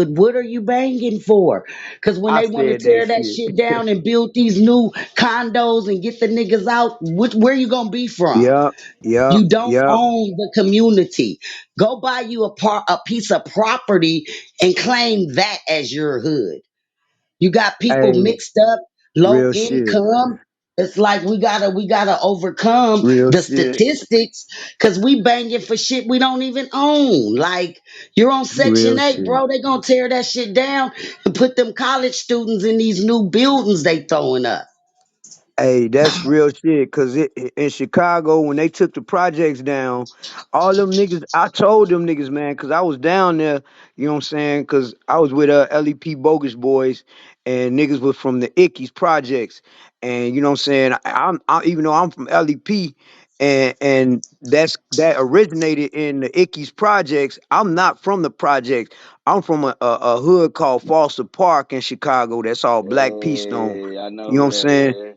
What are you banging for? Because when I they want to said that tear that shit. shit down and build these new condos and get the niggas out, where you gonna be from? Yep, yep, You don't yep. own the community. Go buy you a piece of property and claim that as your hood. You got people Hey, mixed up, low real shit. income. It's like we gotta overcome Real the shit. statistics because we banging for shit we don't even own. Like you're on Real Section 8, shit. bro. They gonna tear that shit down and put them college students in these new buildings they throwing up. Hey, that's real shit. Cause in Chicago, when they took the projects down, all them niggas, I told them niggas, man, cause I was down there, you know what I'm saying? Cause I was with LEP Bogus Boys and niggas was from the Ickies projects. And you know what I'm saying? Even though I'm from LEP and that originated in the Ickies projects, I'm not from the projects. I'm from a hood called Foster Park in Chicago that's all black pea stone. Hey, I know You know what who I'm that saying? is.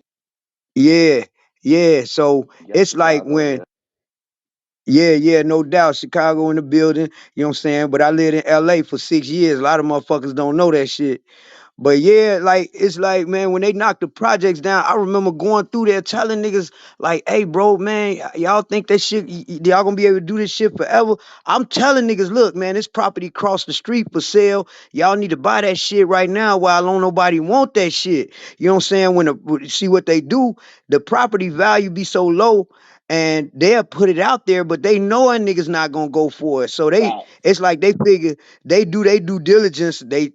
Yeah, yeah. So Young it's like Chicago, when, yeah. yeah, yeah, no doubt, Chicago in the building. You know what I'm saying? But I lived in LA for 6 years. A lot of motherfuckers don't know that shit. But yeah, like it's like, man, when they knocked the projects down, I remember going through there telling niggas like, "Hey, bro, man, y'all think that shit, y'all gonna be able to do this shit forever?" I'm telling niggas, look, man, this property across the street for sale. Y'all need to buy that shit right now while don't nobody want that shit. You know what I'm saying? See what they do, the property value be so low. And they'll put it out there, but they know a niggas not gonna go for it. So Right. it's like they figure they do they due diligence. They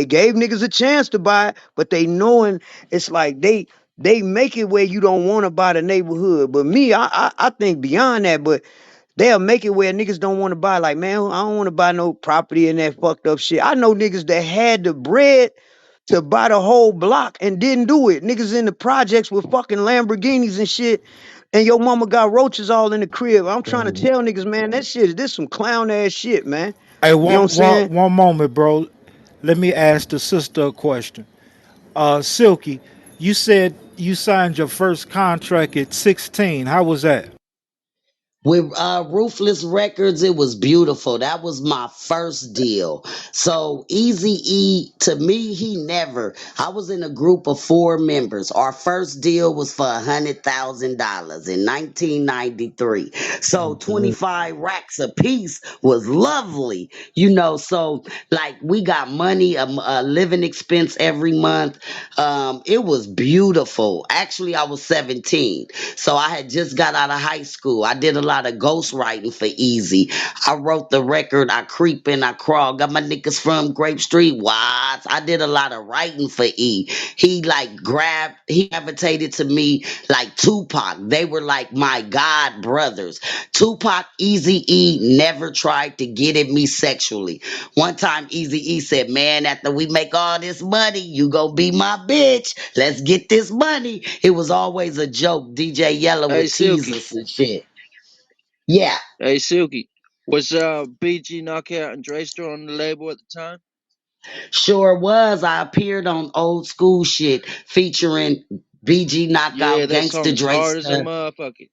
gave niggas a chance to buy it, but they knowing it's like they make it where you don't want to buy the neighborhood. But me, I think beyond that, but they'll make it where niggas don't want to buy. Like, man, I don't want to buy no property in that fucked up shit. I know niggas that had the bread to buy the whole block and didn't do it. Niggas in the projects with fucking Lamborghinis and shit. And your mama got roaches all in the crib. I'm trying to tell niggas, man, that shit is this some clown ass shit, man. Hey, You know what I'm saying? one moment, bro. Let me ask the sister a question. Silky, you said you signed your first contract at 16. How was that? With Ruthless Records, it was beautiful. That was my first deal. So Easy E, to me, he never. I was in a group of 4 members. Our first deal was for $100,000 in 1993. So Okay. 25 racks a piece was lovely, you know. So like we got money, a living expense every month. It was beautiful. Actually, I was 17. So I had just got out of high school. I did a lot of ghostwriting for Easy. I wrote the record, I creep and I crawl. Got my niggas from Grape Street. Watts. I did a lot of writing for E. He gravitated to me like Tupac. They were like my god brothers. Tupac, Easy E never tried to get at me sexually. One time Easy E said, "Man, after we make all this money, you gonna be my bitch. Let's get this money." It was always a joke. DJ Yellow Hey would tease Silky. us and shit. Yeah, Hey Silky. Was BG Knockout and Dre still on the label at the time? sure was. I appeared on old school shit featuring BG Yeah, Knockout, that Gangsta song's Dre hard as a stuff. motherfucker.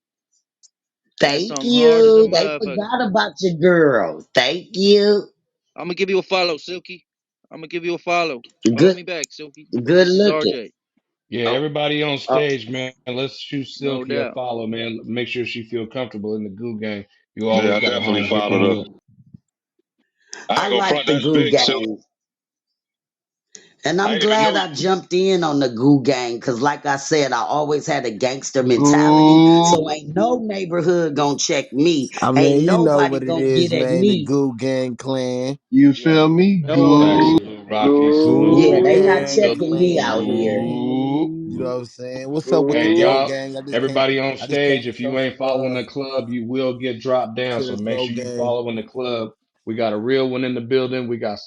That Thank song hard as a you. They motherfucker. forgot about your girl. Thank you. I'm gonna give you a follow, Silky. I'm gonna give you a follow. Follow Good me back, Silky. good This is looking. RJ. Yeah, Oh, everybody on oh, stage, man. Let's shoot No Silky a doubt. follow, man. Make sure she feel comfortable in the goo gang. You Yeah, always I got definitely homies hitting followed you her. up. I I ain't gonna like front the that's goo big, Silky. gang. And I I'm didn't even glad know. I jumped in on the goo gang because, like I said, I always had a gangster mentality. Goo. So ain't no neighborhood gonna check me. I Ain't mean, you know nobody what it gonna is, get at man. The me. Goo Gang Clan. Yeah, You feel me? that's facts. Goo. Salute Rocky. Salute. Yeah, Goo they not Salute Gang Silky. checking me out Clan. here. Goo. You know what I'm saying? What's up with the Hey, Go y'all, Gang? everybody on I just came stage, to if show you ain't some following the love club, you will get dropped down. to So the make Go sure you Gang. following the club. We got a real one in the building. We got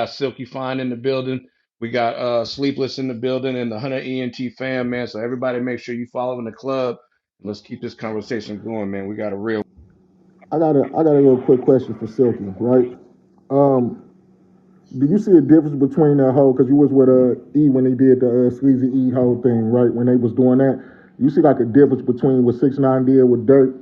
Silky Fine in the building. We got Sleepless in the building and the Hunter ENT fam, man. So everybody make sure you following the club. Let's keep this conversation going, man. We got a real I got a real quick question for Silky, right? Um, do you see a difference between that whole? Because you was with E when they did the Sleazy E whole thing, right? When they was doing that, you see like a difference between what 6ix9ine did with Dirt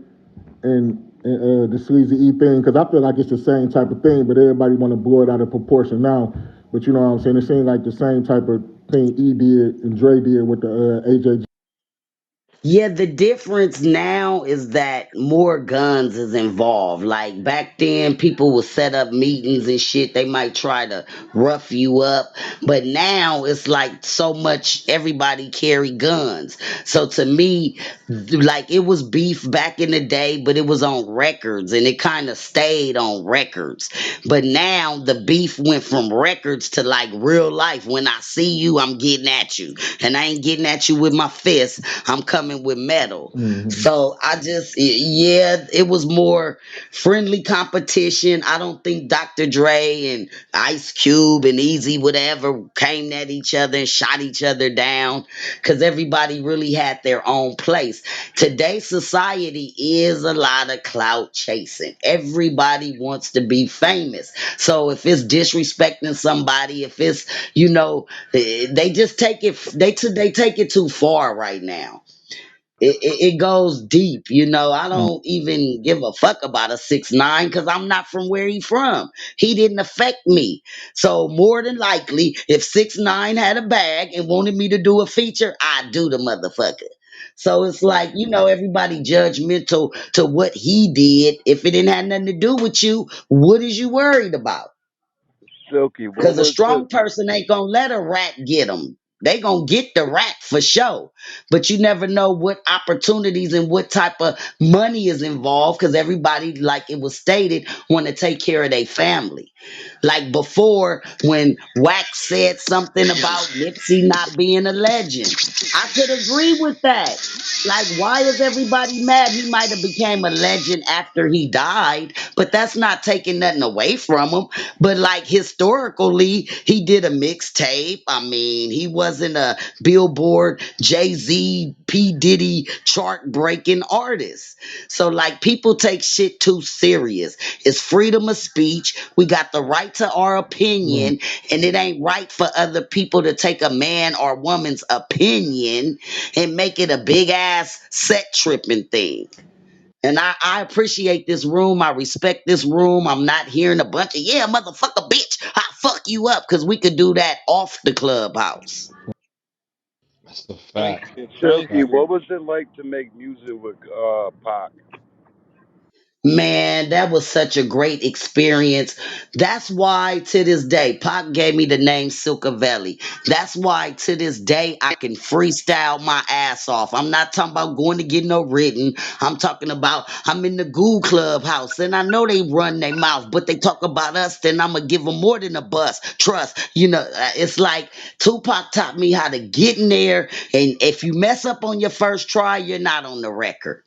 and and the sleazy E thing, because I feel like it's the same type of thing, but everybody want to blow it out of proportion now. But you know what I'm saying? It seems like the same type of thing E did and Dre did with the AJ. Yeah, the difference now is that more guns is involved. Like back then, people would set up meetings and shit. They might try to rough you up. But now it's like so much, everybody carry guns. So to me, like it was beef back in the day, but it was on records and it kind of stayed on records. But now the beef went from records to like real life. When I see you, I'm getting at you. And I ain't getting at you with my fist. I'm coming with metal. Mm-hmm. So I just, yeah, it was more friendly competition. I don't think Dr. Dre and Ice Cube and Easy would ever came at each other and shot each other down because everybody really had their own place. Today's society is a lot of clout chasing. Everybody wants to be famous. So if it's disrespecting somebody, if it's, they just take it, they take it too far right now. It goes deep, I don't even give a fuck about a 6ix9ine because I'm not from where he from. He didn't affect me. So more than likely, if 6ix9ine had a bag and wanted me to do a feature, I'd do the motherfucker. So it's like, everybody judgmental to what he did. If it didn't have nothing to do with you, what is you worried about? Silky, what Because a was the strong person ain't gonna let a rat get them. They gonna get the rat for sure. But you never know what opportunities and what type of money is involved. Because everybody, like it was stated, want to take care of their family. Like before, when Wax said something about Nipsey not being a legend, I could agree with that. Like, why is everybody mad? He might have became a legend after he died, but that's not taking nothing away from him. But like historically, he did a mixtape. I mean, he wasn't a Billboard, Jay-Z, P. Diddy chart breaking artist. So like people take shit too serious. It's freedom of speech. We got the right to our opinion, and it ain't right for other people to take a man or woman's opinion and make it a big ass set tripping thing. And I appreciate this room. I respect this room. I'm not hearing a bunch of, yeah, motherfucker, bitch, I fuck you up because we could do that off the clubhouse. That's the Thank fact. you. Thank Silky? Fact. you. What was it like to make music with Pac? Man, that was such a great experience. That's why to this day, Pac gave me the name Sylke. That's why to this day I can freestyle my ass off. I'm not talking about going to get no written. I'm talking about I'm in the Goo Clubhouse and I know they run their mouth, but they talk about us, then I'm gonna give them more than a bus. Trust, it's like Tupac taught me how to get in there, and if you mess up on your first try, you're not on the record.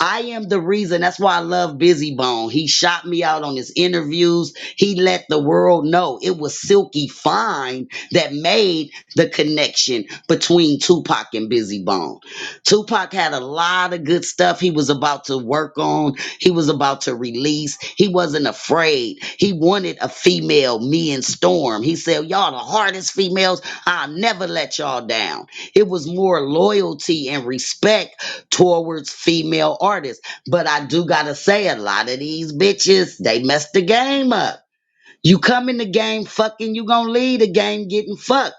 I am the reason. That's why I love Busy Bone. He shot me out on his interviews. He let the world know it was Sylke Fyne that made the connection between Tupac and Busy Bone. Tupac had a lot of good stuff he was about to work on. He was about to release. He wasn't afraid. He wanted a female, me and Storm. He said, y'all the hardest females. I'll never let y'all down. It was more loyalty and respect towards female artists. But I do gotta say, a lot of these bitches, they messed the game up. You come in the game fucking, you gonna leave the game getting fucked.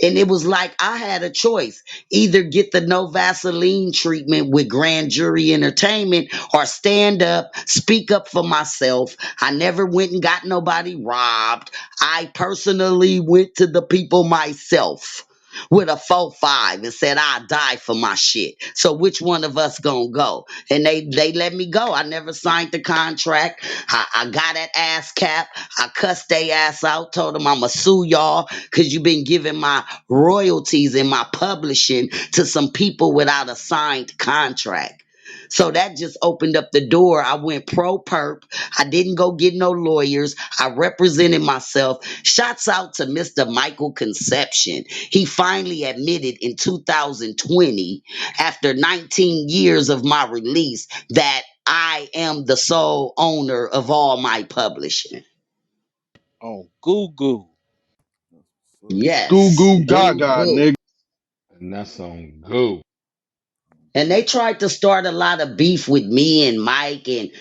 And it was like I had a choice. Either get the no Vaseline treatment with Grand Jury Entertainment or stand up, speak up for myself. I never went and got nobody robbed. I personally went to the people myself with a 4-5 and said I'll die for my shit. So which one of us gonna go? And they let me go. I never signed the contract. I got that ass cap. I cussed they ass out, told them I'ma sue y'all because you've been giving my royalties and my publishing to some people without a signed contract. So that just opened up the door. I went pro perp. I didn't go get no lawyers. I represented myself. Shouts out to Mr. Michael Conception. He finally admitted in 2020, after 19 years of my release, that I am the sole owner of all my publishing. On Google. So, Goo Yes. goo On gaga, Google. nigga. And that's on go. And they tried to start a lot of beef with me and Mike, and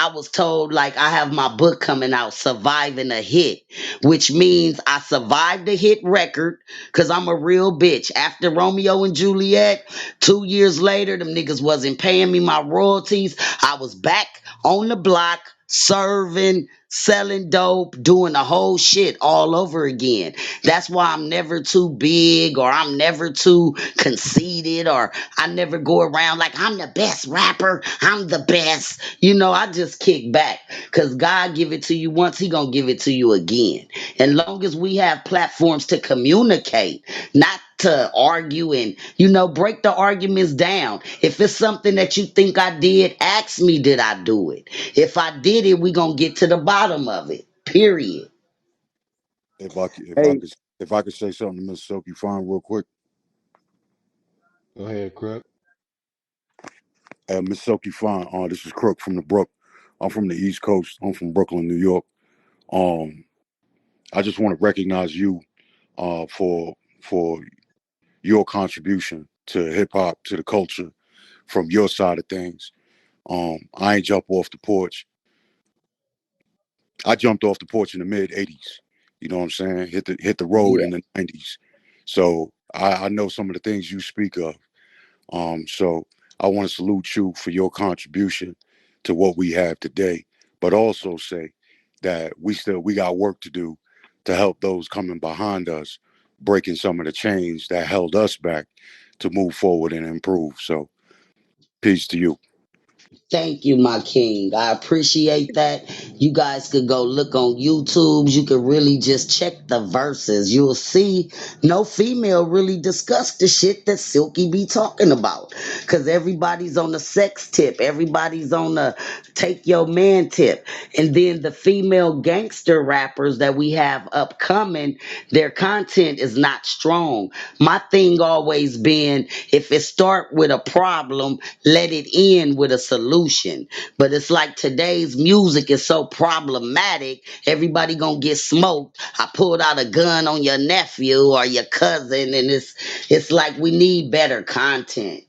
I was told like I have my book coming out, surviving a hit, which means I survived a hit record because I'm a real bitch. After Romeo and Juliet, 2 years later, them niggas wasn't paying me my royalties. I was back on the block serving, selling dope, doing the whole shit all over again. That's why I'm never too big or I'm never too conceited or I never go around like I'm the best rapper. I'm the best. I just kick back because God give it to you once, he gonna give it to you again. And long as we have platforms to communicate, not to argue and break the arguments down. If it's something that you think I did, ask me, did I do it? If I did it, we gonna get to the bottom of it, period. Hey, If I could say something to Miss Silky Fine real quick. Go ahead, Crook. Miss Silky Fine, this is Crook from the Brook. I'm from the East Coast. I'm from Brooklyn, New York. Um, I just want to recognize you for your contribution to hip hop, to the culture, from your side of things. I ain't jump off the porch. I jumped off the porch in the mid '80s. You know what I'm saying? Hit the road Yeah. in the '90s. So I know some of the things you speak of. So I want to salute you for your contribution to what we have today, but also say that we got work to do to help those coming behind us, breaking some of the chains that held us back to move forward and improve. So peace to you. Thank you, my king. I appreciate that. You guys could go look on YouTube. You could really just check the verses. You'll see no female really discuss the shit that Silky be talking about. Because everybody's on the sex tip. Everybody's on the take your man tip. And then the female gangster rappers that we have upcoming, their content is not strong. My thing always been, if it start with a problem, let it end with a solution. But it's like today's music is so problematic, everybody gonna get smoked. I pulled out a gun on your nephew or your cousin, and it's like we need better content.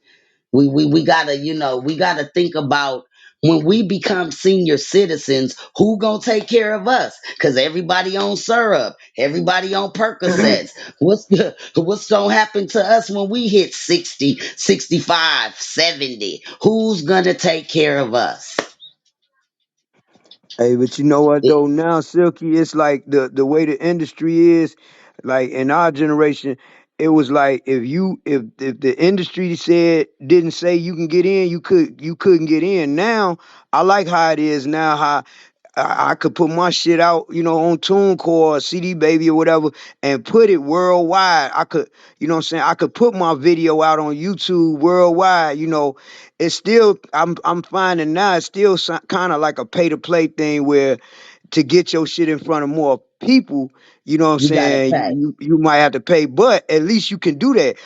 We gotta, we gotta think about when we become senior citizens, who gonna take care of us? Cause everybody on syrup, everybody on Percocets. What's gonna happen to us when we hit 60, 65, 70? Who's gonna take care of us? hey, but you know what It- though? Now, Silky, it's like the way the industry is. Like in our generation, it was like if the industry said didn't say you can get in, you couldn't get in. Now, I like how it is now. How I could put my shit out, on TuneCore or CD Baby or whatever, and put it worldwide. I could, what I'm saying? I could put my video out on YouTube worldwide. It's still, I'm finding now it's still kind of like a pay to play thing where to get your shit in front of more people, you gotta pay. you might have to pay, but at least you can do that.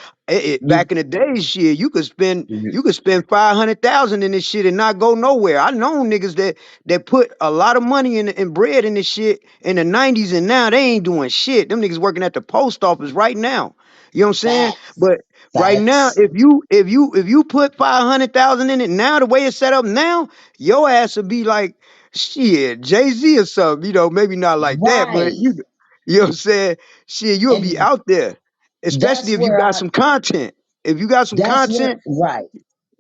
You Back in the days, shit, you could spend you- you could spend 500,000 in this shit and not go nowhere. I know niggas that put a lot of money in bread in this shit in the '90s, and now they ain't doing shit. Them niggas working at the post office right now. You know what I'm saying? facts, But right now, facts. if you put 500,000 in it now, the way it's set up now, your ass would be like shit, Jay-Z or something, maybe not like that, but Right. you know what I'm saying? Shit, you'll be And out there. Especially that's if you where got I some content. If you got some that's where content, right.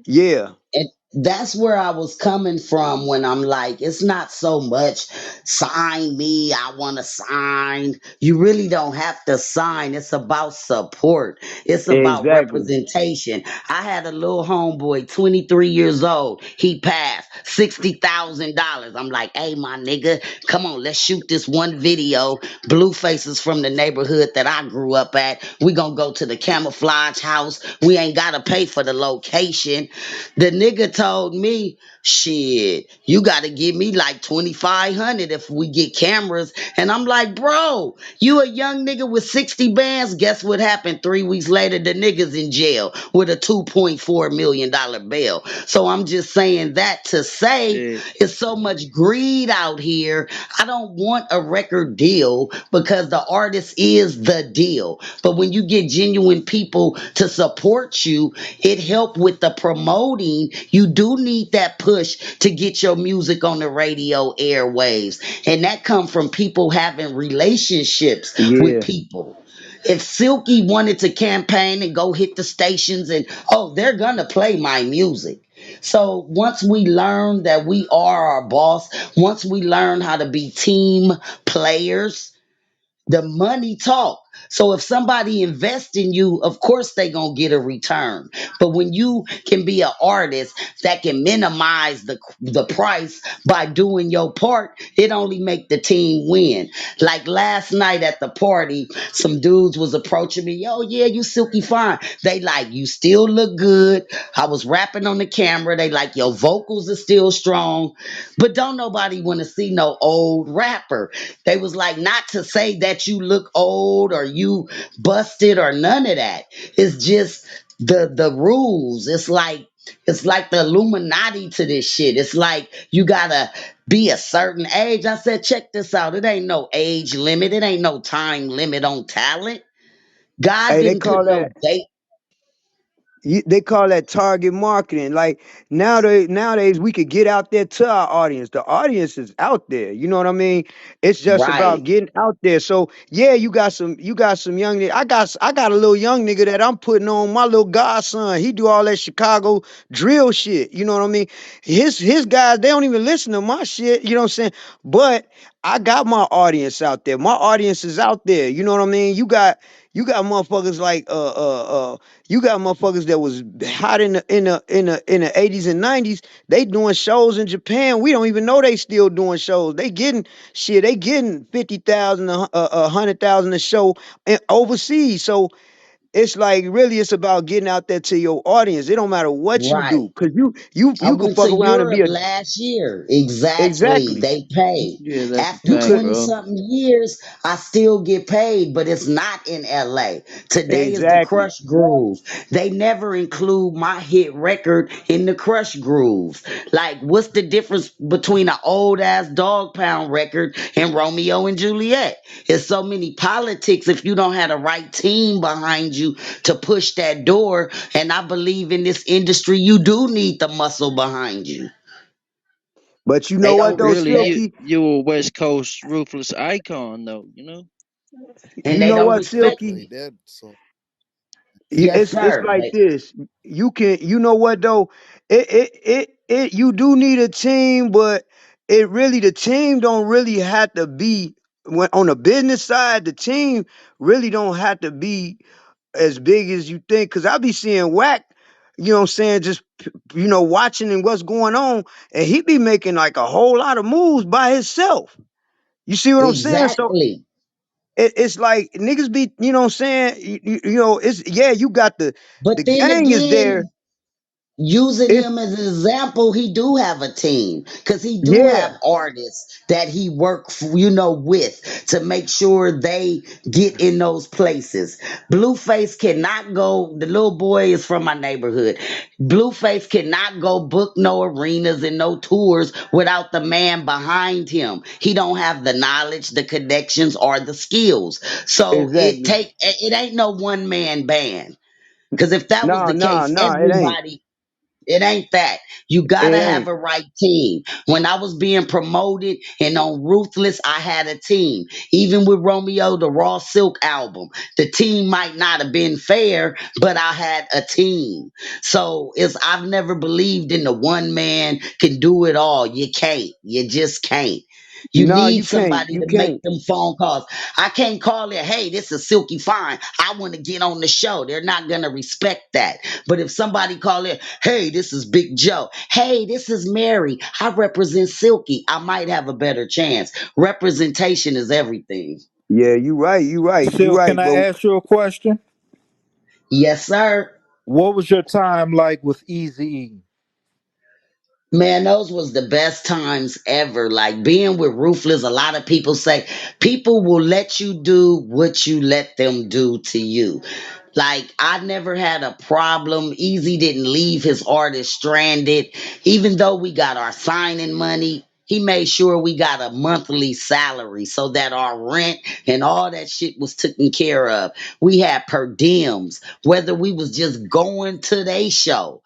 yeah. And that's where I was coming from when I'm like, it's not so much sign me, I want to sign. You really don't have to sign. It's about support, it's about Exactly. representation. I had a little homeboy, 23 years old. He passed $60,000. I'm like, hey, my nigga, come on, let's shoot this one video. Blueface is from the neighborhood that I grew up at. We gonna go to the camouflage house. We ain't gotta pay for the location. The nigga told me, Shit, you got to give me like 2,500 if we get cameras. And I'm like, bro, you a young nigga with 60 bands. Guess what happened? 3 weeks later, the nigga's in jail with a $2.4 million bail. So I'm just saying that to say shit. it's so much greed out here. I don't want a record deal because the artist is the deal. But when you get genuine people to support you, it helped with the promoting. You do need that push to get your music on the radio airwaves. And that come from people having relationships with Yeah. people. If Silky wanted to campaign and go hit the stations and oh, they're gonna play my music. So once we learn that we are our boss, once we learn how to be team players, the money talk. So if somebody invest in you, of course they gonna get a return. But when you can be an artist that can minimize the price by doing your part, it only make the team win. Like last night at the party, some dudes was approaching me, yo, yeah, you Silky Fine. They like, you still look good. I was rapping on the camera. They like, your vocals are still strong. But don't nobody want to see no old rapper. They was like, not to say that you look old or you busted or none of that. It's just the rules. It's like the Illuminati to this shit. It's like you gotta be a certain age. I said, check this out. It ain't no age limit. It ain't no time limit on talent. God Hey, they didn't put call no that date. they call that target marketing. Like nowadays we could get out there to our audience. The audience is out there. You know what I mean? It's just about Right, getting out there. So yeah, you got some young nigga. I got a little young nigga that I'm putting on my little godson. He do all that Chicago drill shit. You know what I mean? His guys, they don't even listen to my shit. You know what I'm saying? But I got my audience out there. My audience is out there. You know what I mean? You got motherfuckers like you got motherfuckers that was hot in the 80s and 90s. They doing shows in Japan. We don't even know they still doing shows. They getting shit. They getting 50,000, 100,000 a show overseas. So it's like really, it's about getting out there to your audience. It don't matter what you right. do, cause you I you could went to fuck around and be Europe a last year. Exactly. exactly. They pay. Yeah, that's a You After fact, could 20 bro. something years, I still get paid, but it's not in LA. Today is the exactly. Crush Grooves. They never include my hit record in the Crush Grooves. Like, what's the difference between an old ass Dog Pound record and Romeo and Juliet? There's so many politics if you don't have the right team behind you to push that door. And I believe in this industry, you do need the muscle behind you. But you They know what don't though, Really, respect, Silky? you a West Coast ruthless icon, though. You know. and You they know don't what, They respect. Silky? played that song. Yes, It's sir. like this. You can, you know what though? You do need a team, but it really, the team don't really have to be, when on the business side, the team really don't have to be as big as you think. Cause I be seeing Whack, you know what I'm saying, just watching and what's going on, and he be making like a whole lot of moves by himself. You see what I'm saying? So Exactly. it's like niggas be, you know what I'm saying? It's yeah, you got But the then gang is there. again, using It's him as an example, he do have a team because he do yeah, have artists that he with to make sure they get in those places. Blueface cannot go. The little boy is from my neighborhood. Blueface cannot go book no arenas and no tours without the man behind him. He don't have the knowledge, the connections, or the skills. So exactly. it ain't no one man band. Because if that was No, the no, case, no, it ain't. everybody, it ain't that. You gotta It have ain't. a right team. When I was being promoted and on Ruthless, I had a team. Even with Romeo, the Raw Silk album, the team might not have been fair, but I had a team. So I've never believed in the one man can do it all. You can't. You just can't. You No, need you can't. somebody You to make can't. them phone calls. I can't call it, hey, this is Silky Fine. I want to get on the show. They're not gonna respect that. But if somebody call it, hey, this is Big Joe. Hey, this is Mary. I represent Silky. I might have a better chance. Representation is everything. Yeah, you right. You right. You Sil, can right. I But ask you a question? Yes, sir. What was your time like with Easy? Man, those was the best times ever. Like being with Ruthless, a lot of people say people will let you do what you let them do to you. Like I never had a problem. Easy didn't leave his artist stranded. Even though we got our signing money, he made sure we got a monthly salary so that our rent and all that shit was taken care of. We had per diems, whether we was just going to their show,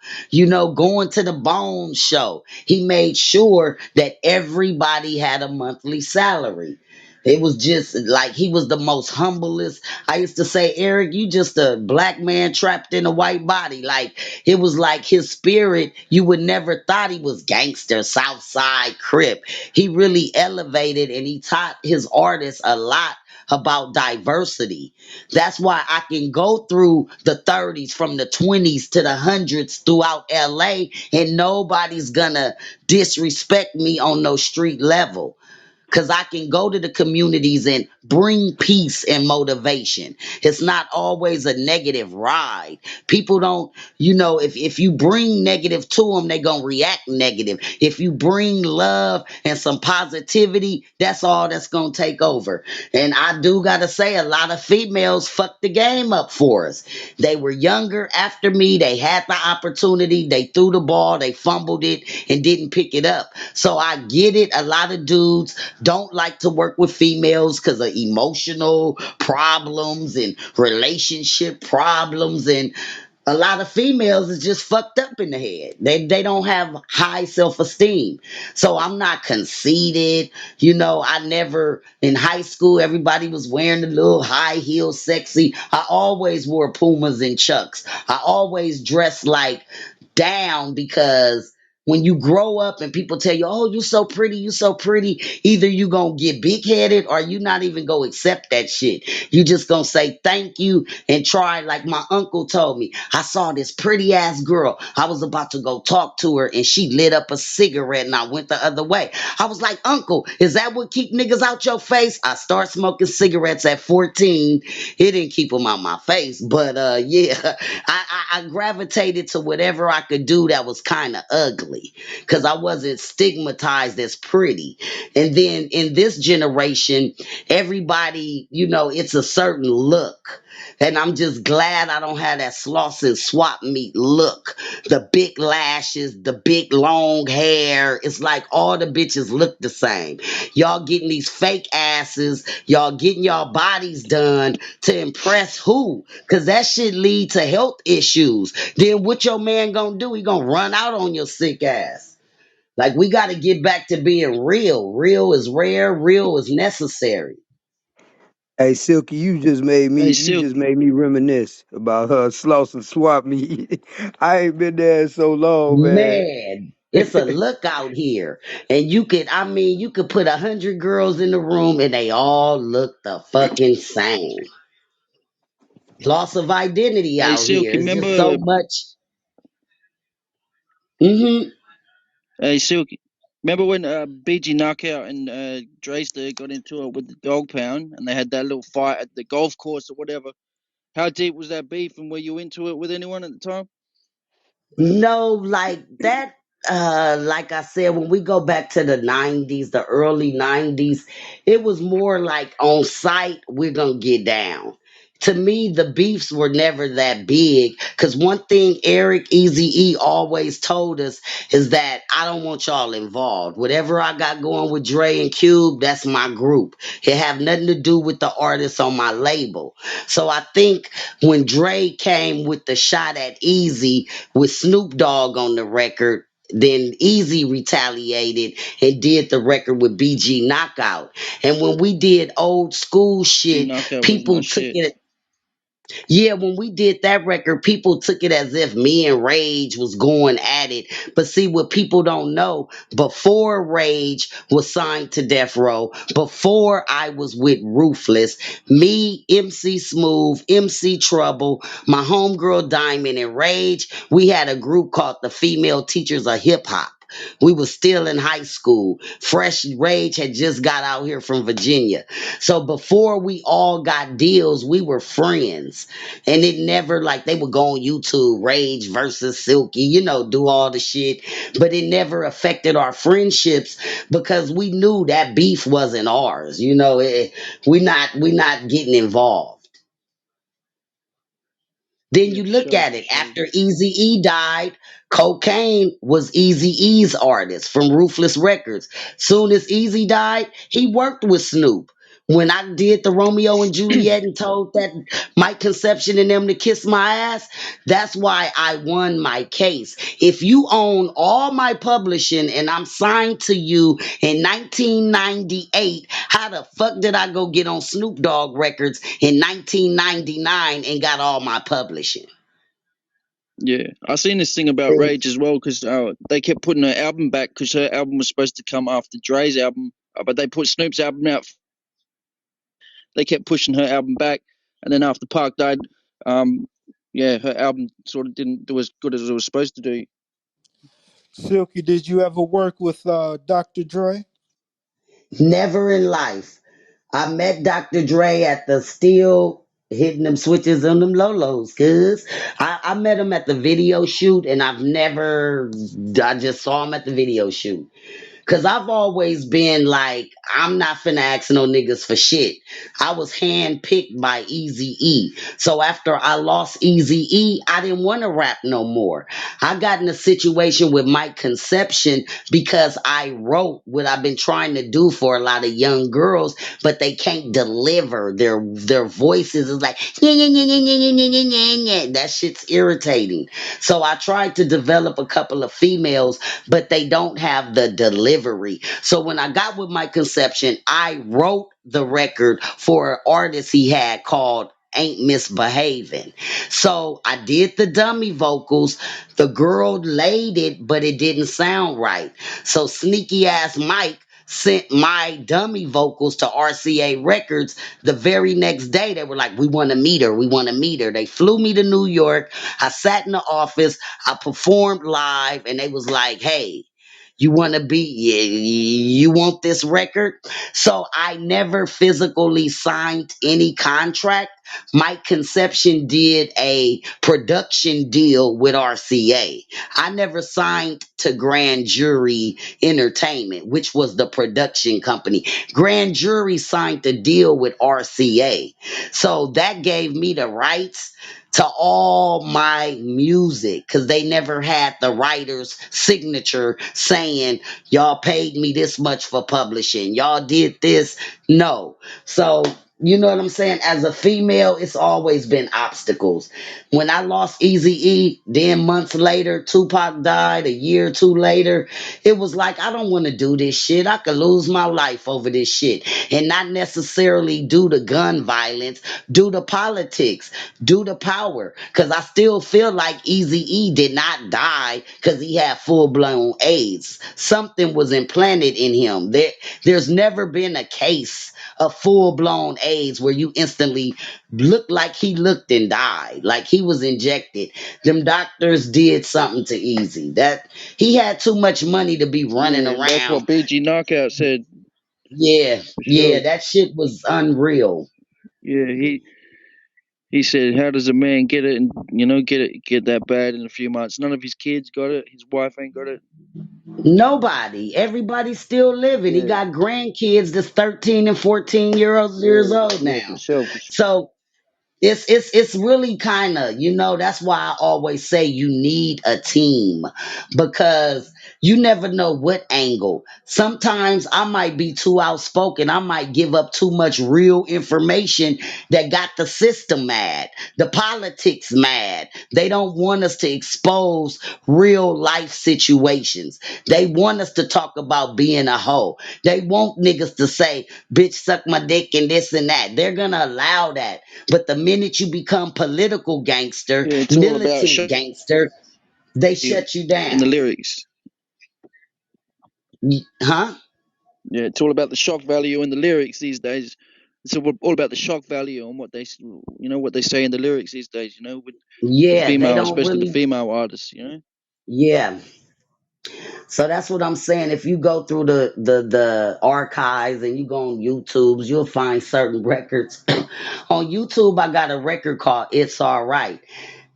going to the Bone show. He made sure that everybody had a monthly salary. It was just like he was the most humblest. I used to say, Eric, you just a black man trapped in a white body. Like it was like his spirit. You would never thought he was gangster, South Side Crip. He really elevated and he taught his artists a lot about diversity. That's why I can go through the 30s from the 20s to the hundreds throughout LA and nobody's gonna disrespect me on no street level because I can go to the communities and bring peace and motivation. It's not always a negative ride. People don't, if you bring negative to them, they're going to react negative. If you bring love and some positivity, that's all that's going to take over. And I do got to say, a lot of females fucked the game up for us. They were younger after me. They had the opportunity. They threw the ball. They fumbled it and didn't pick it up. So I get it. A lot of dudes don't like to work with females because of emotional problems and relationship problems, and a lot of females is just fucked up in the head. They don't have high self-esteem. So I'm not conceited. I never in high school everybody was wearing the little high heel sexy. I always wore Pumas and Chucks. I always dressed like down because when you grow up and people tell you, oh, you so pretty, you so pretty, either you gonna get big headed or you not even gonna accept that shit. You just gonna say thank you and try. Like my uncle told me, I saw this pretty ass girl. I was about to go talk to her and she lit up a cigarette and I went the other way. I was like, Uncle, is that what keep niggas out your face? I start smoking cigarettes at 14. It didn't keep them out my face, but yeah, I gravitated to whatever I could do that was kind of ugly because I wasn't stigmatized as pretty. And then in this generation, everybody, it's a certain look. And I'm just glad I don't have that sloss and swap meet look. The big lashes, the big long hair. It's like all the bitches look the same. Y'all getting these fake asses. Y'all getting y'all bodies done to impress who? Because that shit lead to health issues. Then what your man gonna do? He gonna run out on your sick ass. Like we got to get back to being real. Real is rare. Real is necessary. Hey, Silky, Hey, you Silk. just made me reminisce about her Sloss and Swap Me. I ain't been there in so long, man. Man, it's a look out here. And you could put 100 girls in the room and they all look the fucking same. Loss of identity Hey, out Silk. here. It's just so Remember? much. Hmm. Hey, Silk. Remember when BG Knockout and Drayster got into it with the Dog Pound, and they had that little fight at the golf course or whatever? How deep was that beef, and were you into it with anyone at the time? No, like that, like I said, when we go back to the 90s, the early 90s, it was more like on site, we're gonna get down. To me, the beefs were never that big. Cause one thing Eric Easy E always told us is that I don't want y'all involved. Whatever I got going with Dre and Cube, that's my group. It have nothing to do with the artists on my label. So I think when Dre came with the shot at Easy, with Snoop Dogg on the record. Then Easy retaliated and did the record with BG Knockout. And when we did old school G shit, Knockout was my people took shit. it. Yeah, when we did that record, people took it as if me and Rage was going at it. But see, what people don't know, before Rage was signed to Death Row, before I was with Ruthless, me, MC Smooth, MC Trouble, my homegirl Diamond, and Rage, we had a group called the Female Teachers of Hip Hop. We was still in high school. Fresh Rage had just got out here from Virginia. So before we all got deals, we were friends. And it never like they would go on YouTube, Rage versus Sylke, do all the shit. But it never affected our friendships because we knew that beef wasn't ours. We not getting involved. Then Yeah, you for look sure, at for it. sure. After Easy E died, Cocaine was Easy E's artist from Ruthless Records. Soon as Easy died, he worked with Snoop. When I did the Romeo and Juliet and told that Mike Conception and them to kiss my ass, that's why I won my case. If you own all my publishing and I'm signed to you in 1998, how the fuck did I go get on Snoop Dogg Records in 1999 and got all my publishing? Yeah, I seen this thing about See? Rage as well because they kept putting her album back because her album was supposed to come after Dre's album, but they put Snoop's album out. They kept pushing her album back, and then after Park died, um, yeah, her album sort of didn't do as good as it was supposed to do. Silky, did you ever work with Dr. Dre? Never in life. I met Dr. Dre at the Still hitting them switches on them lolos, cuz I met him at the video shoot and I just saw him at the video shoot. Cause I've always been like, I'm not finna ask no niggas for shit. I was handpicked by Easy E. So after I lost Easy E, I didn't want to rap no more. I got in a situation with Mike Conception because I wrote what I've been trying to do for a lot of young girls, but they can't deliver. Their voices is like, "Nyeh, nyeh, nyeh, nyeh, nyeh, nyeh, nyeh, nyeh, nyeh." That shit's irritating. So I tried to develop a couple of females, but they don't have the delivery. So when I got with my conception, I wrote the record for an artist he had called Ain't Misbehaving. So I did the dummy vocals. The girl laid it, but it didn't sound right. So sneaky ass Mike sent my dummy vocals to RCA Records the very next day. They were like, we want to meet her. We want to meet her. They flew me to New York. I sat in the office. I performed live and they was like, hey, you want this record? So I never physically signed any contract. Mike Conception did a production deal with RCA. I never signed to Grand Jury Entertainment, which was the production company. Grand Jury signed the deal with RCA. So that gave me the rights to all my music because they never had the writer's signature saying, y'all paid me this much for publishing, y'all did this. No. So, you know what I'm saying? As a female, it's always been obstacles. When I lost Easy E, then months later, Tupac died a year or two later, it was like, I don't want to do this shit. I could lose my life over this shit. And not necessarily due to gun violence, due to politics, due to power. Because I still feel like Easy E did not die because he had full blown AIDS. Something was implanted in him. There's never been a case of full blown AIDS where you instantly looked like he looked and died, like he was injected. Them doctors did something to Easy. That he had too much money to be running Yeah, that's around. what BG Knockout said Yeah, for yeah, sure. that shit was unreal. Yeah, he said, how does a man get it and get that bad in a few months? None of his kids got it. His wife ain't got it. Nobody. Everybody's still living. He Yeah, got grandkids that's 13 and 14 years yeah, old yeah, for now. sure, for sure. So it's really kind of, that's why I always say you need a team because you never know what angle. Sometimes I might be too outspoken. I might give up too much real information that got the system mad, the politics mad. They don't want us to expose real life situations. They want us to talk about being a hoe. They want niggas to say, bitch, suck my dick and this and that. They're gonna allow that. But the minute you become political gangster, Yeah, it's all about militant shock gangster, they value shut you in the down. lyrics. Huh? Yeah, it's all about the shock value in the lyrics these days. It's all about the shock value on what what they say in the lyrics these days. With the Yeah, they female, don't especially the really. female artists. Yeah, So that's what I'm saying. If you go through the archives and you go on YouTube's, you'll find certain records. On YouTube, I got a record called "It's All Right."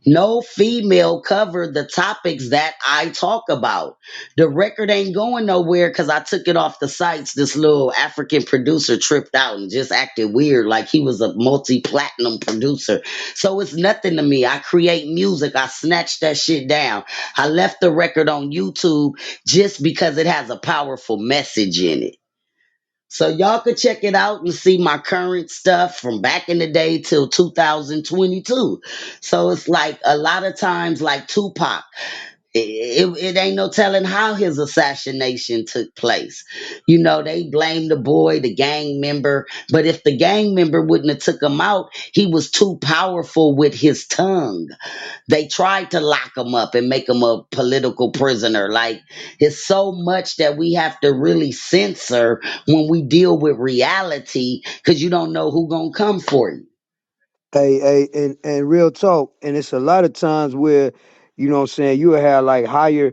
No female covered the topics that I talk about. The record ain't going nowhere because I took it off the sites. This little African producer tripped out and just acted weird like he was a multi-platinum producer. So it's nothing to me. I create music. I snatched that shit down. I left the record on YouTube just because it has a powerful message in it. So y'all could check it out and see my current stuff from back in the day till 2022. So it's like a lot of times, like Tupac, it ain't no telling how his assassination took place. You know, they blame the boy, the gang member, but if the gang member wouldn't have took him out, he was too powerful with his tongue. They tried to lock him up and make him a political prisoner. Like, it's so much that we have to really censor when we deal with reality because you don't know who gonna come for you. Hey, and real talk, and it's a lot of times where, you know what I'm saying, you will have like higher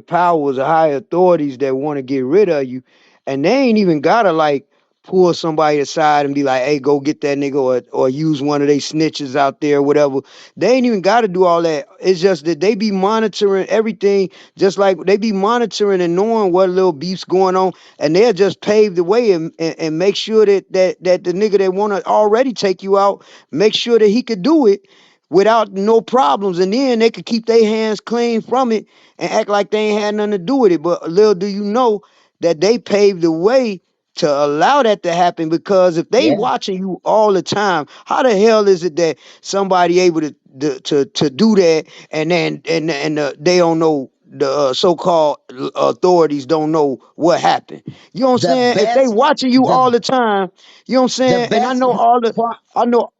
powers or higher authorities that want to get rid of you, and they ain't even gotta like pull somebody aside and be like, hey, go get that nigga, or use one of they snitches out there, whatever. They ain't even gotta do all that. It's just that they be monitoring everything, just like they be monitoring and knowing what little beefs going on, and they'll just pave the way and make sure that the nigga that wanna already take you out, make sure that he could do it without no problems, and then they could keep their hands clean from it and act like they ain't had nothing to do with it. But little do you know that they paved the way to allow that to happen, because if they Yeah. watching you all the time, how the hell is it that somebody able to do that, and then they don't know, the so-called authorities don't know what happened? You know what I'm The saying? If they best, watching you all the time, you know what I'm the saying? And best, I know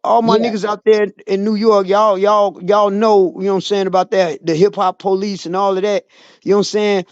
all my yeah. niggas out there in New York, y'all know, you know what I'm saying, about that, the hip hop police and all of that. You know what I'm saying?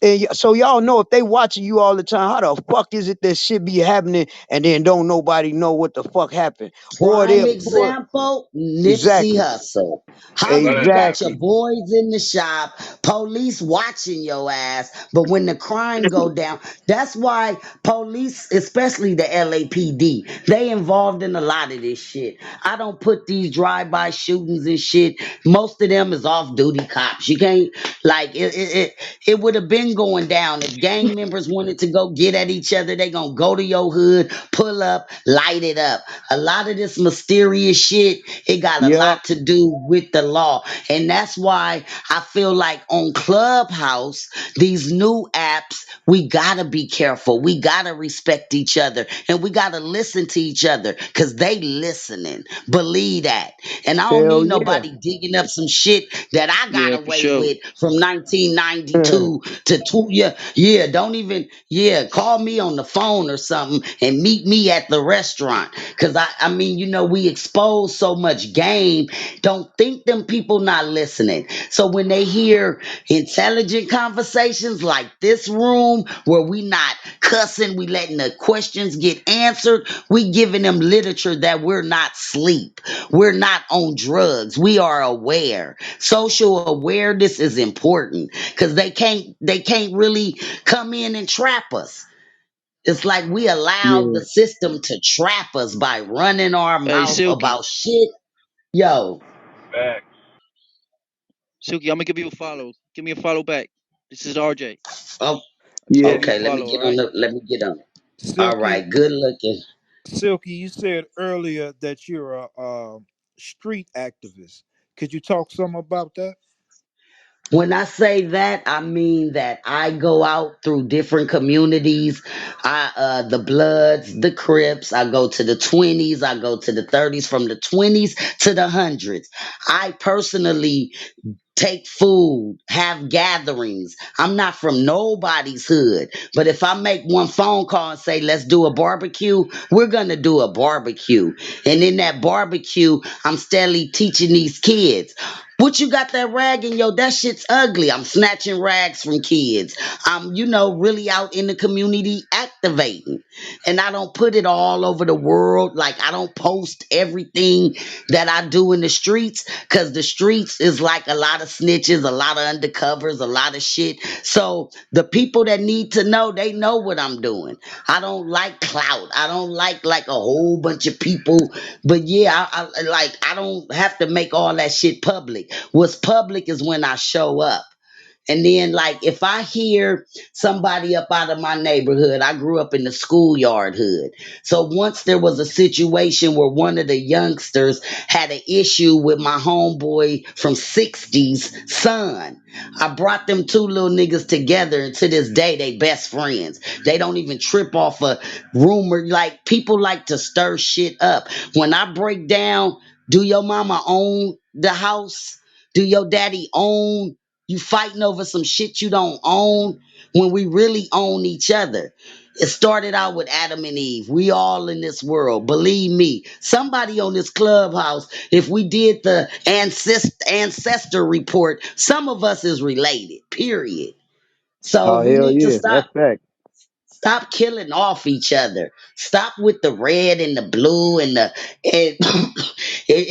And so y'all know, if they watching you all the time, how the fuck is it that shit be happening and then don't nobody know what the fuck happened? Or Prime or example, Nipsey exactly, Hussle. How you got your exactly. boys in the shop, police watching your ass, but when the crime go down, that's why police, especially the LAPD, they involved in a lot of this shit. I don't put these drive-by shootings and shit. Most of them is off-duty cops. You can't, like, it would have been going down if gang members wanted to go get at each other. They gonna go to your hood, pull up, light it up. A lot of this mysterious shit, it got a Yeah, lot to do with the law. And that's why I feel like on Clubhouse, these new apps, we gotta be careful. We gotta respect each other and we gotta listen to each other because they listening. Believe that. And I don't hell need yeah. nobody digging up some shit that I Yeah, got for away sure. with from 1992 to two. Yeah, yeah. Don't even, yeah, call me on the phone or something and meet me at the restaurant. Cause I mean, you know, we expose so much game. Don't think them people not listening. So when they hear intelligent conversations like this room where we not cussing, we letting the questions get answered, we giving them literature that we're not sleep. We're not on drugs. We are aware. Social awareness is important because they can't really come in and trap us. It's like we allow Yeah. the system to trap us by running our Hey, mouth Silky. about shit. Yo, Facts. Silky, I'm gonna give you a follow. Give me a follow back. This is RJ. oh, I just Yeah. gave you a okay, let me follow, get all on right? the, let me get on. All Silky, right, good looking. Silky, you said earlier that you're a street activist. Could you talk some about that? When I say that, I mean that I go out through different communities. The Bloods, the Crips. I go to the 20s. I go to the 30s. From the 20s to the hundreds. I personally take food, have gatherings. I'm not from nobody's hood, but if I make one phone call and say, let's do a barbecue, we're going to do a barbecue. And in that barbecue, I'm steadily teaching these kids. What you got that rag in yo? That shit's ugly. I'm snatching rags from kids. I'm, really out in the community activating. And I don't put it all over the world. Like, I don't post everything that I do in the streets because the streets is like a lot of of snitches, a lot of undercovers, a lot of shit. So the people that need to know, they know what I'm doing. I don't like clout. I don't like a whole bunch of people. But yeah, I don't have to make all that shit public. What's public is when I show up. And then, like, if I hear somebody up out of my neighborhood, I grew up in the schoolyard hood. So once there was a situation where one of the youngsters had an issue with my homeboy from 60's son, I brought them two little niggas together. And to this day, they best friends. They don't even trip off a rumor. Like, people like to stir shit up. When I break down, do your mama own the house? Do your daddy own? You fighting over some shit you don't own when we really own each other. It started out with Adam and Eve. We all in this world. Believe me, somebody on this clubhouse, if we did the ancestor report, some of us is related, period. So Oh you hell need to yeah, stop. that's fact. Stop killing off each other. Stop with the red and the blue and the.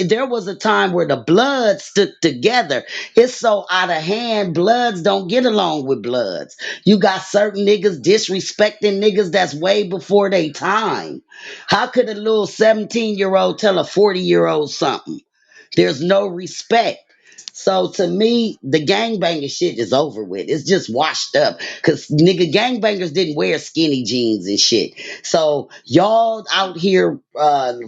And there was a time where the Bloods stood together. It's so out of hand. Bloods don't get along with Bloods. You got certain niggas disrespecting niggas that's way before they time. How could a little 17-year-old tell a 40-year-old something? There's no respect. So to me, the gangbanger shit is over with. It's just washed up. Cause nigga gangbangers didn't wear skinny jeans and shit. So y'all out here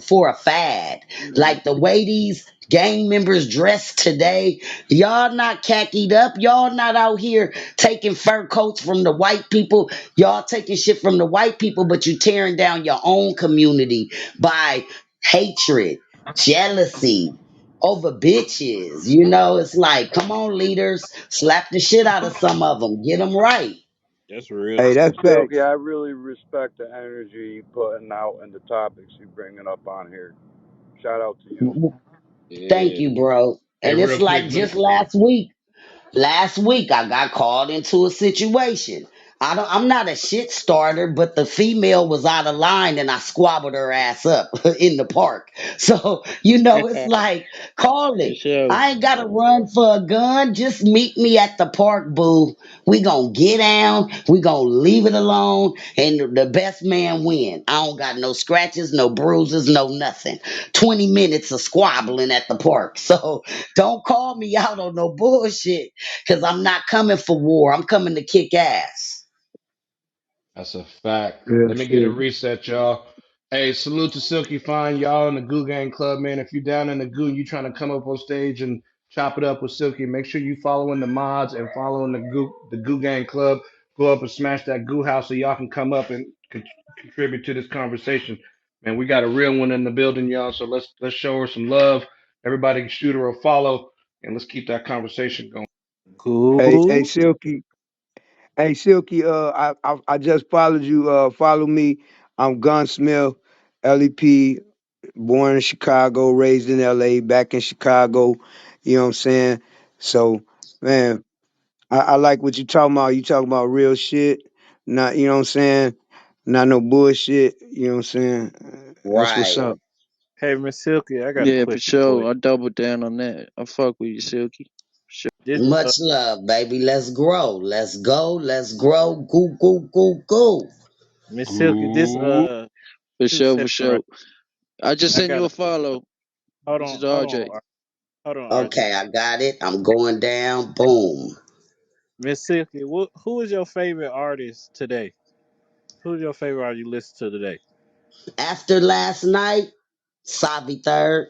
for a fad. Like the way these gang members dress today, y'all not khakied up. Y'all not out here taking fur coats from the white people. Y'all taking shit from the white people, but you tearing down your own community by hatred, jealousy, over bitches. You know, it's like, come on, leaders, slap the shit out of some of them, get them right. That's real. Hey, that's Silky, facts. I really respect the energy you putting out and the topics you bringing up on here. Shout out to you. Thank Yeah. you, bro. Hey, And real it's quick, like let me. just last week. Last week I got called into a situation. I'm not a shit starter, but the female was out of line and I squabbled her ass up in the park. So, it's like, call For it. sure. I ain't gotta run for a gun. Just meet me at the park, boo. We gonna get down. We gonna leave it alone. And the best man win. I don't got no scratches, no bruises, no nothing. 20 minutes of squabbling at the park. So don't call me out on no bullshit. Because I'm not coming for war. I'm coming to kick ass. That's a fact. Real Let me get a shit. reset, y'all. Hey, salute to Silky Fine, y'all in the Goo Gang Club, man. If you down in the Goo and you trying to come up on stage and chop it up with Silky, make sure you following the mods and following the Goo Gang Club. Go up and smash that Goo House so y'all can come up and contribute to this conversation. Man, we got a real one in the building, y'all. So let's show her some love. Everybody can shoot her a follow, and let's keep that conversation going. Hey, Cool. Silky. Hey, Silky. I just followed you. Follow me. I'm Gunsmith, LEP. Born in Chicago, raised in LA, back in Chicago. You know what I'm saying? So, man, I like what you talking about. You talking about real shit, not, you know what I'm saying? Not no bullshit. You know what I'm saying? That's what's Right. up. Hey, Miss Silky, I got a Yeah, for question for sure. you. I double down on that. I fuck with you, Silky. Sure. This, Much love, baby. Let's grow. Let's go. Let's grow. Goo, goo, goo, goo. Miss Silky, Ooh. For two sure, for seven right. sure. I just I sent you got a a follow. This is hold RJ. on, hold on, RJ. Okay, I got it. I'm going down. Boom. Miss Silky, who is your favorite artist today? Who's your favorite artist you listen to today? After last night, Savi third.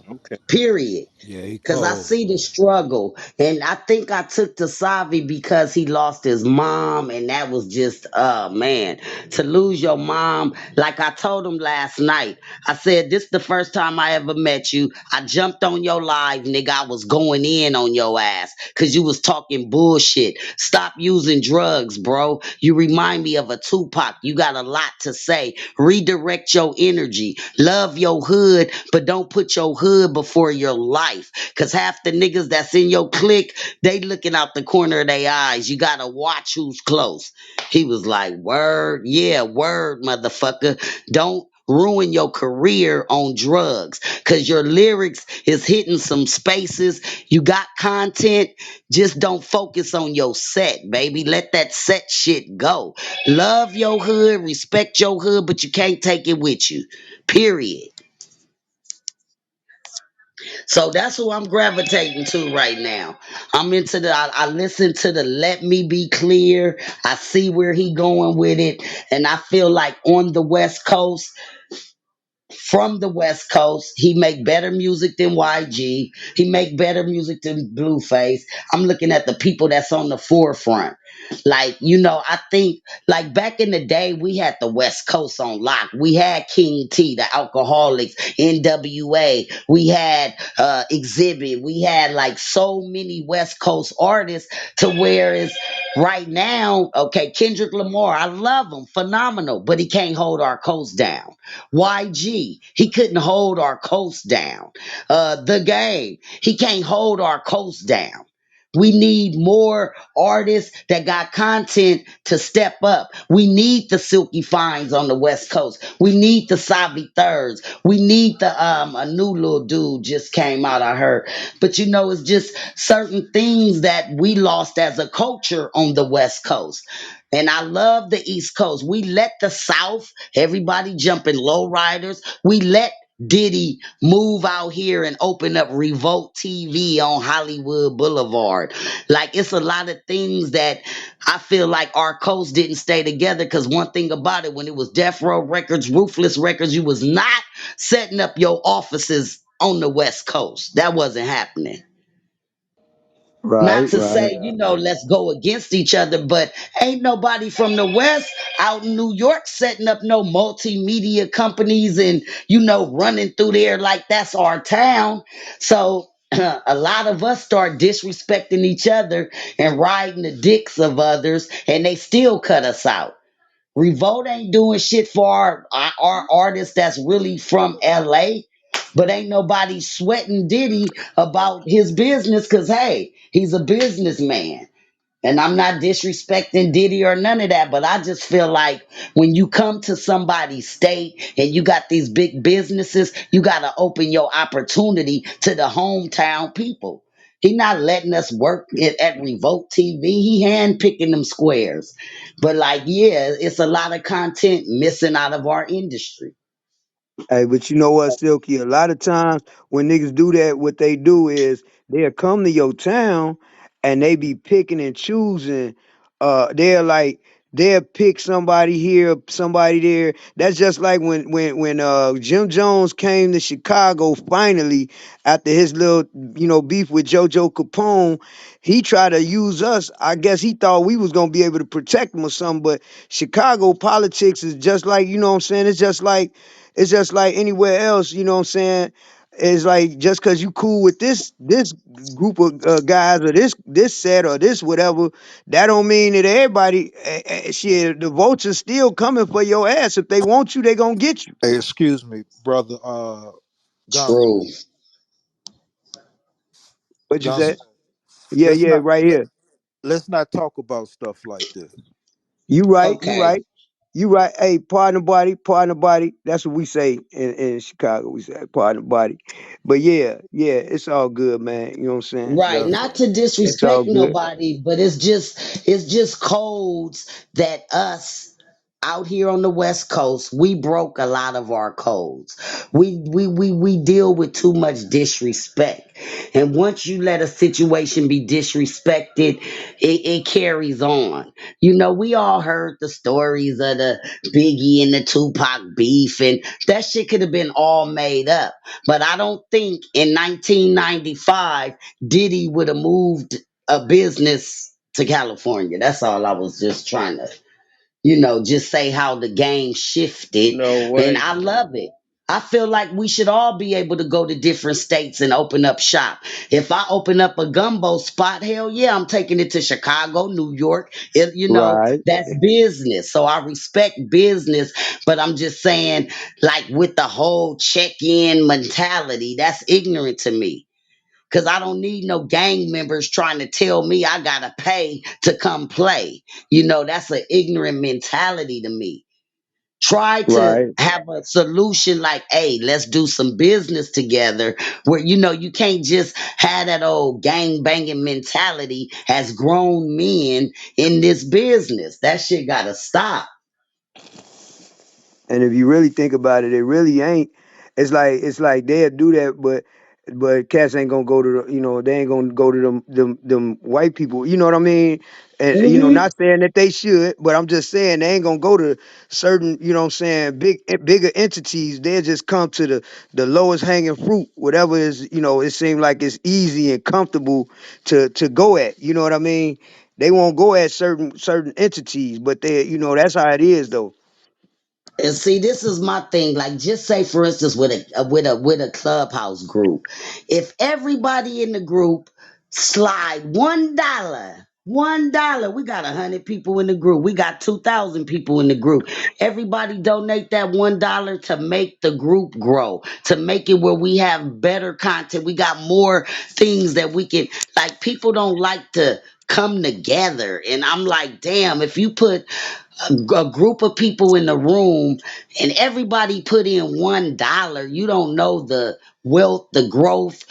Okay. Period. Yeah, he Cause I cold. see the struggle, and I think I took to Savi because he lost his mom, and that was just, man, to lose your mom. Like I told him last night, I said, "This the first time I ever met you. I jumped on your live, nigga. I was going in on your ass because you was talking bullshit. Stop using drugs, bro. You remind me of a Tupac. You got a lot to say. Redirect your energy. Love your hood, but don't put your hood before your life. Cause half the niggas that's in your clique, they looking out the corner of their eyes. You gotta watch who's close." He was like, "Word, yeah, word, motherfucker. Don't ruin your career on drugs because your lyrics is hitting some spaces. You got content, just don't focus on your set, baby. Let that set shit go. Love your hood, respect your hood, but you can't take it with you. Period. So that's who I'm gravitating to right now. I'm into I listen to the Let Me Be Clear. I see where he going with it. And I feel like on the West Coast, from the West Coast. He make better music than YG. He make better music than Blueface. I'm looking at the people that's on the forefront. Like, I think like back in the day, we had the West Coast on lock. We had King T, the Alcoholics, NWA. We had Exhibit. We had like so many West Coast artists to where is right now, okay, Kendrick Lamar, I love him, phenomenal, but he can't hold our coast down. YG, he couldn't hold our coast down. The Game, he can't hold our coast down. We need more artists that got content to step up. We need the Silky Fines on the West Coast. We need the Savi Thirds. We need the a new little dude just came out, I heard. But it's just certain things that we lost as a culture on the West Coast. And I love the East Coast. We let the South, everybody jumping lowriders. We let Diddy move out here and open up Revolt TV on Hollywood Boulevard. Like it's a lot of things that I feel like our coast didn't stay together because one thing about it, when it was Death Row Records, Ruthless Records, you was not setting up your offices on the West Coast. That wasn't happening. Not Right, to right. say, let's go against each other, but ain't nobody from the West out in New York setting up no multimedia companies and, running through there like that's our town. So a lot of us start disrespecting each other and riding the dicks of others, and they still cut us out. Revolt ain't doing shit for our artists that's really from LA, but ain't nobody sweating Diddy about his business because, hey, he's a businessman. And I'm not disrespecting Diddy or none of that, but I just feel like when you come to somebody's state and you got these big businesses, you got to open your opportunity to the hometown people. He not letting us work at Revolt TV. He handpicking them squares. But like, yeah, it's a lot of content missing out of our industry. Hey, but you know what, Silky? A lot of times when niggas do that, what they do is they'll come to your town and they be picking and choosing. They'll pick somebody here, somebody there. That's just like when Jim Jones came to Chicago finally after his little beef with JoJo Capone. He tried to use us. I guess he thought we was gonna be able to protect him or something. But Chicago politics is just like, you know what I'm saying? It's just like anywhere else, you know what I'm saying? It's like just because you cool with this group of guys or this set or this whatever, that don't mean that everybody shit. The vultures still coming for your ass. If they want you, they gonna get you. Hey, excuse me, brother. True. Gonzo, What you Gonzo. say? Yeah, Let's yeah, not right let, here. let's not talk about stuff like this. You right, you Okay. right. You right. Hey, partner body. That's what we say in Chicago. We say partner body. But yeah, yeah, it's all good, man. You know what I'm saying? Right, Yes, not sir. to It's all disrespect good. nobody, but it's just codes that us out here on the West Coast, we broke a lot of our codes. We deal with too much disrespect. And once you let a situation be disrespected, it carries on. We all heard the stories of the Biggie and the Tupac beef, and that shit could have been all made up. But I don't think in 1995 Diddy would have moved a business to California. That's all I was just trying to, just say how the game shifted. No And way. I love it. I feel like we should all be able to go to different states and open up shop. If I open up a gumbo spot, hell yeah, I'm taking it to Chicago, New York. Right. That's business. So I respect business, but I'm just saying, like with the whole check in mentality, that's ignorant to me. Cause I don't need no gang members trying to tell me I gotta pay to come play. That's an ignorant mentality to me. Try to Right. have a solution like, hey, let's do some business together where you can't just have that old gang banging mentality as grown men in this business. That shit gotta stop. And if you really think about it, it really ain't. It's like they'll do that, but cats ain't gonna go to they ain't gonna go to them white people. You know what I mean? And Hmm. not saying that they should, but I'm just saying they ain't gonna go to certain what I'm saying bigger entities. They'll just come to the lowest hanging fruit, whatever is it seems like it's easy and comfortable to go at. You know what I mean? They won't go at certain entities, but that's how it is though. And see, this is my thing. Like, just say, for instance, with a clubhouse group, if everybody in the group slide $1, we got 100 people in the group. We got 2,000 people in the group. Everybody donate that $1 to make the group grow, to make it where we have better content. We got more things that we can. Like, people don't like to come together, and I'm like, damn, if you put a group of people in the room and everybody put in $1, you don't know the wealth, the growth.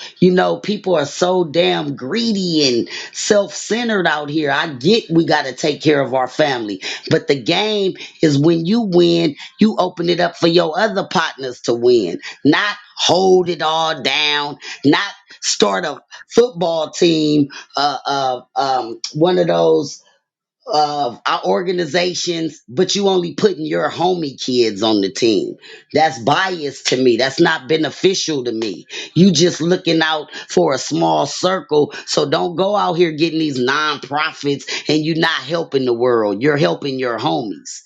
People are so damn greedy and self-centered out here. I get we got to take care of our family, but the game is when you win, you open it up for your other partners to win, not hold it all down, not start a football team, one of those of our organizations, but you only putting your homie kids on the team. That's biased to me. That's not beneficial to me. You just looking out for a small circle. So don't go out here getting these nonprofits and you're not helping the world. You're helping your homies,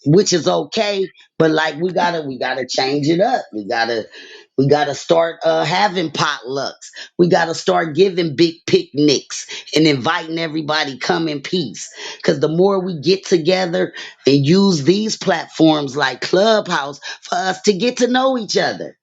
which is okay, but like we gotta change it up. We gotta start having potlucks. We gotta start giving big picnics and inviting everybody come in peace, because the more we get together and use these platforms like Clubhouse for us to get to know each other,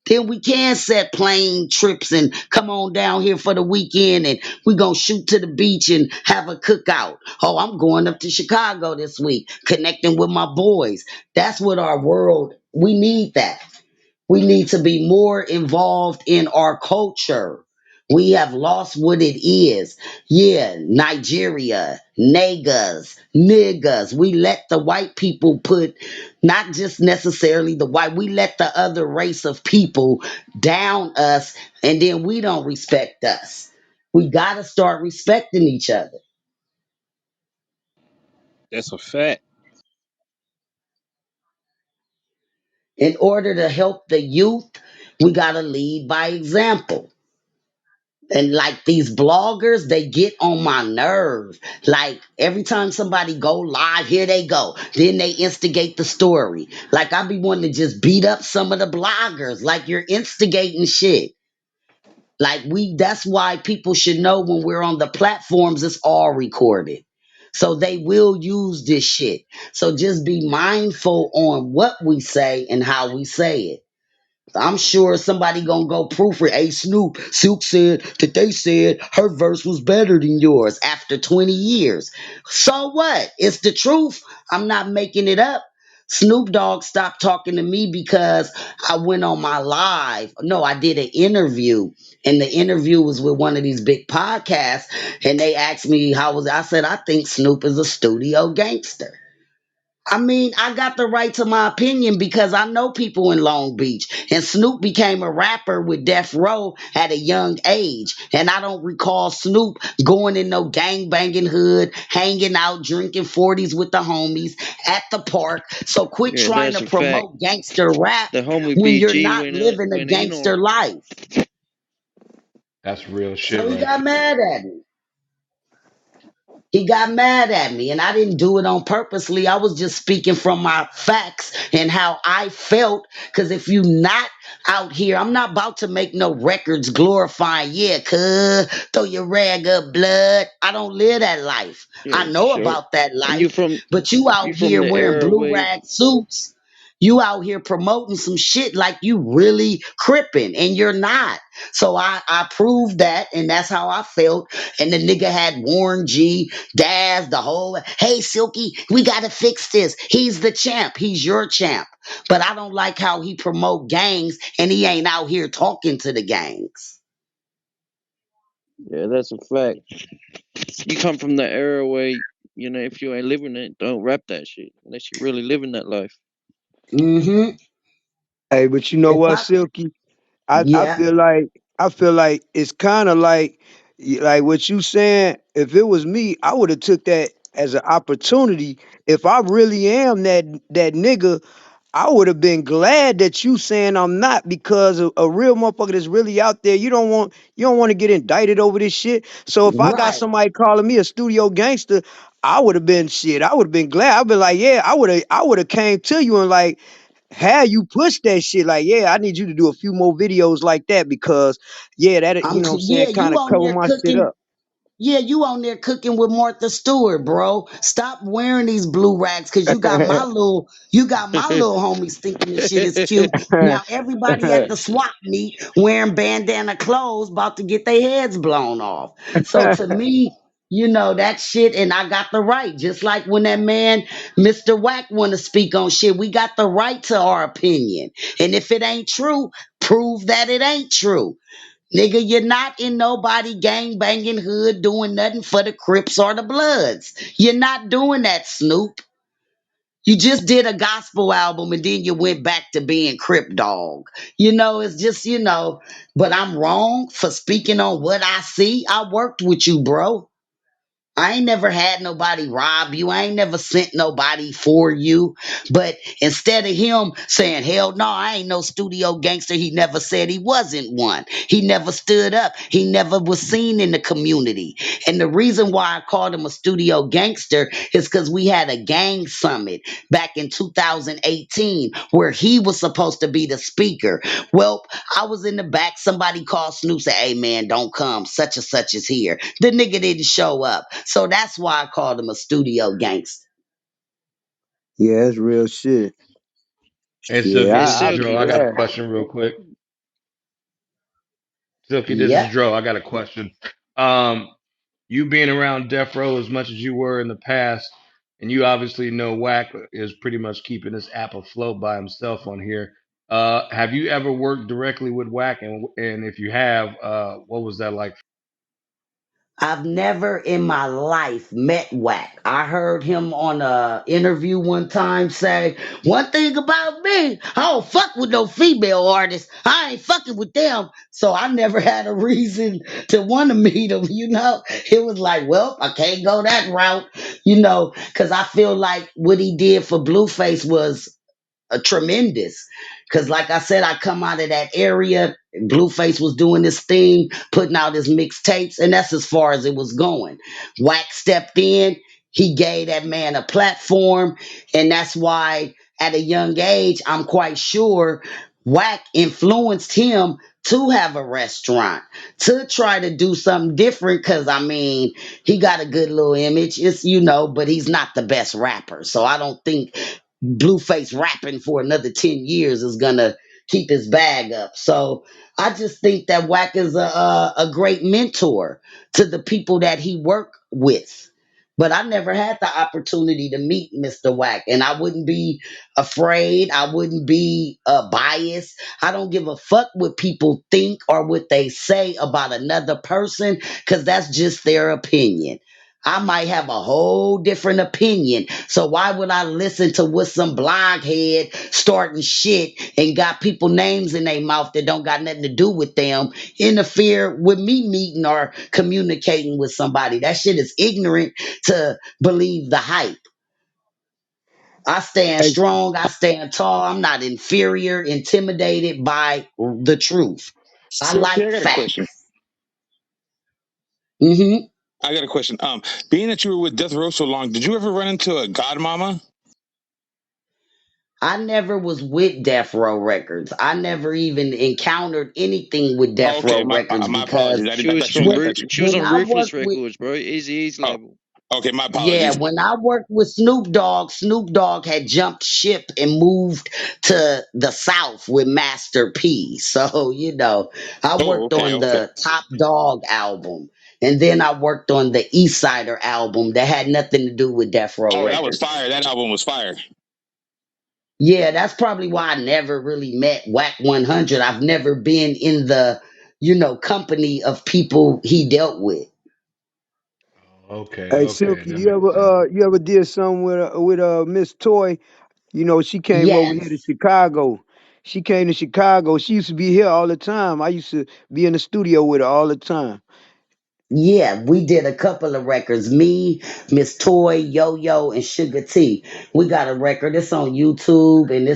then we can set plane trips and come on down here for the weekend and we gonna shoot to the beach and have a cookout. Oh, I'm going up to Chicago this week, connecting with my boys. That's what our world, we need that. We need to be more involved in our culture. We have lost what it is. Yeah, Nigeria, niggas. We let the white people put, not just necessarily the white, we let the other race of people down us, and then we don't respect us. We got to start respecting each other. That's a fact. In order to help the youth, we got to lead by example. And like these bloggers, they get on my nerve. Like every time somebody go live, here they go. Then they instigate the story. Like I be wanting to just beat up some of the bloggers. Like you're instigating shit. Like that's why people should know when we're on the platforms, it's all recorded. So they will use this shit. So just be mindful on what we say and how we say it. I'm sure somebody gonna go proofread. Hey Snoop, Silk said that they said her verse was better than yours after 20 years. So what? It's the truth. I'm not making it up. Snoop Dogg stopped talking to me because I went on my live. No, I did an interview, and the interview was with one of these big podcasts, and they asked me how was it. I said I think Snoop is a studio gangster. I mean, I got the right to my opinion because I know people in Long Beach. And Snoop became a rapper with Death Row at a young age. And I don't recall Snoop going in no gang banging hood, hanging out, drinking 40s with the homies at the park. So quit Yeah, trying that's to a fact. promote gangster rap The homie when you're BG not living a went in on gangster him. life. That's real So shit he right got there. mad at me. He got mad at me, and I didn't do it on purposely. I was just speaking from my facts and how I felt. Because if you not out here, I'm not about to make no records glorifying, yeah, cuz, throw your rag up, blood. I don't live that life. Yeah, I for know sure. about that And life, but you out you from here the wearing era blue where rag suits. You out here promoting some shit like you really crippin', and you're not. So I proved that, and that's how I felt. And the nigga had Warren G, Daz, the whole, hey, Silky, we gotta fix this. He's the champ. He's your champ. But I don't like how he promote gangs, and he ain't out here talking to the gangs. Yeah, that's a fact. You come from the era where, if you ain't living it, don't rap that shit unless you really living that life. Mm-hmm. Hey, but you know If what, I, Silky? I yeah, feel like it's kind of like what you saying. If it was me, I would have took that as an opportunity. If I really am that nigga, I would have been glad that you saying I'm not, because a real motherfucker that's really out there, you don't want to get indicted over this shit. So if I got right. somebody calling me a studio gangster, I would have been shit. I would have been glad. I'd be like, yeah, I would have came to you and like, how you push that shit, like, yeah, I need you to do a few more videos like that, because yeah, that, you know what I'm saying, Yeah, kind you of on cover there my shit cooking. up. Yeah, you on there cooking with Martha Stewart, bro. Stop wearing these blue rags, cause you got my little homies thinking this shit is cute. Now everybody at the swap meet wearing bandana clothes about to get their heads blown off. So to me, that shit, and I got the right. Just like when that man, Mr. Wack, wanna speak on shit, we got the right to our opinion. And if it ain't true, prove that it ain't true. Nigga, you're not in nobody gang banging hood doing nothing for the Crips or the Bloods. You're not doing that, Snoop. You just did a gospel album and then you went back to being Crip Dog. It's just, but I'm wrong for speaking on what I see. I worked with you, bro. I ain't never had nobody rob you. I ain't never sent nobody for you. But instead of him saying, hell no, I ain't no studio gangster, he never said he wasn't one. He never stood up. He never was seen in the community. And the reason why I called him a studio gangster is because we had a gang summit back in 2018 where he was supposed to be the speaker. Well, I was in the back. Somebody called Snoop, said, hey man, don't come. Such and such is here. The nigga didn't show up. So that's why I called him a studio gangster. Yeah, that's real shit. Hey, Yeah, Silky, Hey, this is I'll be Dro. I Silky. got a glad. question real quick. Silky, this is Yep. Dro. I got a question. Um, you being around Death Row as much as you were in the past, and you obviously know Wack is pretty much keeping this app afloat by himself on here. Have you ever worked directly with Wack? And if you have, what was that like? I've never in my life met Wack. I heard him on a interview one time say, one thing about me, I don't fuck with no female artists. I ain't fucking with them. So I never had a reason to want to meet him. It was like, well, I can't go that route, because I feel like what he did for Blueface was a tremendous. Because, like I said, I come out of that area. Blueface was doing this thing, putting out his mixtapes, and that's as far as it was going. Wack stepped in. He gave that man a platform, and that's why, at a young age, I'm quite sure Wack influenced him to have a restaurant, to try to do something different. Because I mean, he got a good little image. But he's not the best rapper. So I don't think Blueface rapping for another 10 years is gonna keep his bag up. So I just think that Wack is a great mentor to the people that he worked with. But I never had the opportunity to meet Mr. Wack, and I wouldn't be afraid. I wouldn't be biased. I don't give a fuck what people think or what they say about another person, because that's just their opinion. I might have a whole different opinion. So why would I listen to what some blockhead starting shit and got people names in their mouth that don't got nothing to do with them interfere with me meeting or communicating with somebody? That shit is ignorant to believe the hype. I stand Hey, strong. I stand tall. I'm not inferior, intimidated by the truth. I Silky, I like got a question. facts. Hmm. I got a question. Being that you were with Death Row so long, did you ever run into a godmama? I never was with Death Row Records. I never even encountered anything with Death Okay, Row my Records my because apologies. She I was thought you. from I when thought you. she was when on I Ruthless worked with Records, bro. Easy Oh, level. Okay, my Yeah, apologies. when I worked with Snoop Dogg, Snoop Dogg had jumped ship and moved to the South with Master P. So, I Oh, worked okay, on okay. the Top Dog album. And then I worked on the East Sider album that had nothing to do with Death Row Oh, that was Records. fire. That album was fire. Yeah, that's probably why I never really met Whack 100. I've never been in the, company of people he dealt with. Okay, Hey, okay, Silky, that makes sense. you ever did something with Miss Toy? You know, she came over here to Yes. Chicago. She came to Chicago. She used to be here all the time. I used to be in the studio with her all the time. Yeah, we did a couple of records. Me, Miss Toy, Yo Yo, and Sugar T. We got a record. It's on YouTube and